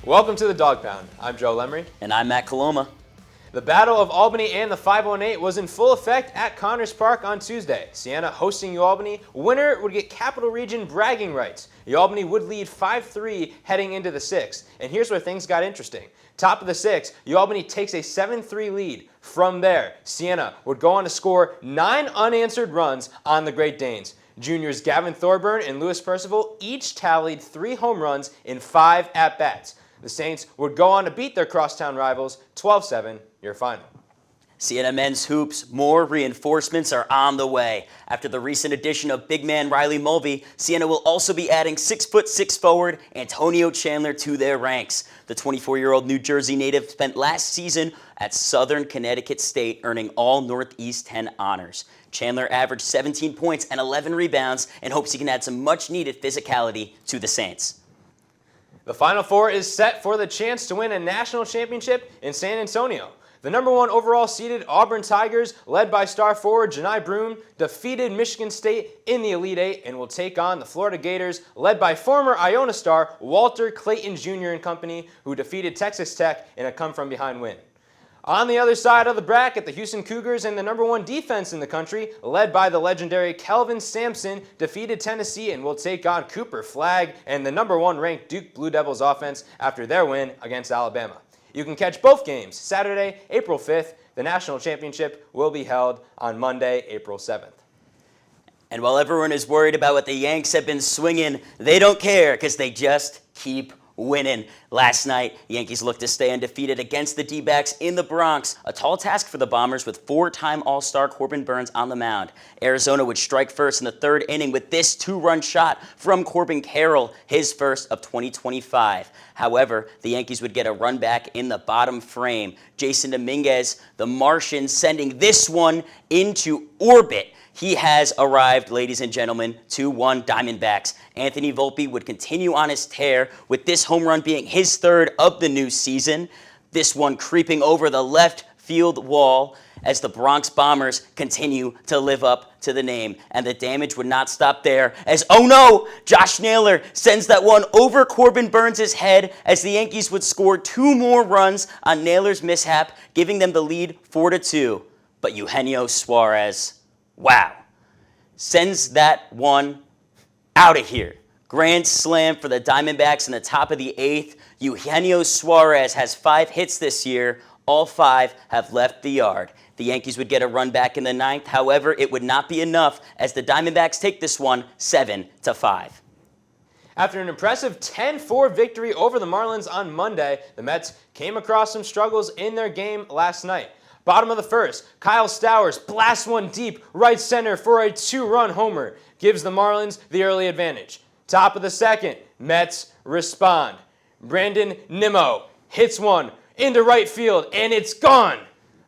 Welcome to the Dog Pound. I'm Joe Lemery. And I'm Matt Coloma. The Battle of Albany and the 518 was in full effect at Connors Park on Tuesday. Siena hosting UAlbany. Winner would get Capital Region bragging rights. UAlbany would lead 5-3 heading into the 6th. And here's where things got interesting. Top of the 6th, UAlbany takes a 7-3 lead. From there, Siena would go on to score 9 unanswered runs on the Great Danes. Juniors Gavin Thorburn and Lewis Percival each tallied 3 home runs in 5 at-bats. The Saints would go on to beat their crosstown rivals 12-7, your final. Siena men's hoops, more reinforcements are on the way. After the recent addition of big man Riley Mulvey, Siena will also be adding 6'6" forward Antonio Chandler to their ranks. The 24-year-old New Jersey native spent last season at Southern Connecticut State, earning all Northeast 10 honors. Chandler averaged 17 points and 11 rebounds and hopes he can add some much-needed physicality to the Saints. The Final Four is set for the chance to win a national championship in San Antonio. The number 1 overall seeded Auburn Tigers, led by star forward Janai Broome, defeated Michigan State in the Elite Eight and will take on the Florida Gators, led by former Iona star Walter Clayton Jr. and company, who defeated Texas Tech in a come-from-behind win. On the other side of the bracket, the Houston Cougars and the number 1 defense in the country, led by the legendary Kelvin Sampson, defeated Tennessee and will take on Cooper Flagg and the number 1 ranked Duke Blue Devils offense after their win against Alabama. You can catch both games Saturday, April 5th. The national championship will be held on Monday, April 7th. And while everyone is worried about what the Yanks have been swinging, they don't care because they just keep winning. Last night, Yankees looked to stay undefeated against the D-backs in the Bronx, a tall task for the Bombers with 4-time All-Star Corbin Burnes on the mound. Arizona would strike first in the 3rd inning with this 2-run shot from Corbin Carroll, his first of 2025. However, the Yankees would get a run back in the bottom frame. Jason Dominguez, the Martian, sending this one into orbit. He has arrived, ladies and gentlemen, 2-1 Diamondbacks. Anthony Volpe would continue on his tear, with this home run being his 3rd of the new season. This one creeping over the left field wall as the Bronx Bombers continue to live up to the name. And the damage would not stop there as, oh no, Josh Naylor sends that one over Corbin Burnes' head as the Yankees would score 2 more runs on Naylor's mishap, giving them the lead 4-2. But Eugenio Suarez, wow, sends that one out of here. Grand slam for the Diamondbacks in the top of the 8th. Eugenio Suarez has 5 hits this year. All 5 have left the yard. The Yankees would get a run back in the 9th. However, it would not be enough as the Diamondbacks take this one 7-5. After an impressive 10-4 victory over the Marlins on Monday, the Mets came across some struggles in their game last night. Bottom of the 1st, Kyle Stowers blasts one deep right center for a 2-run homer, gives the Marlins the early advantage. Top of the 2nd, Mets respond. Brandon Nimmo hits one into right field, and it's gone.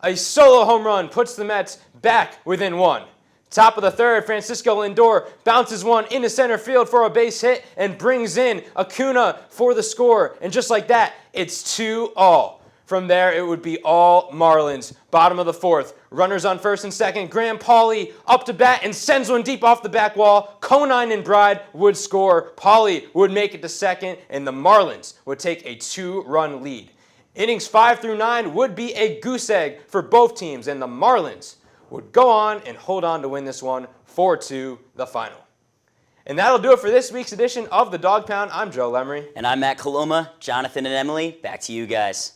A solo home run puts the Mets back within 1. Top of the 3rd, Francisco Lindor bounces one into center field for a base hit and brings in Acuna for the score. And just like that, it's 2-all. From there, it would be all Marlins. Bottom of the 4th, runners on 1st and 2nd. Graham Pauley up to bat and sends one deep off the back wall. Conine and Bride would score. Pauley would make it to 2nd, and the Marlins would take a 2-run lead. Innings 5 through 9 would be a goose egg for both teams, and the Marlins would go on and hold on to win this one 4-2, the final. And that'll do it for this week's edition of the Dog Pound. I'm Joe Lemery. And I'm Matt Coloma. Jonathan and Emily, back to you guys.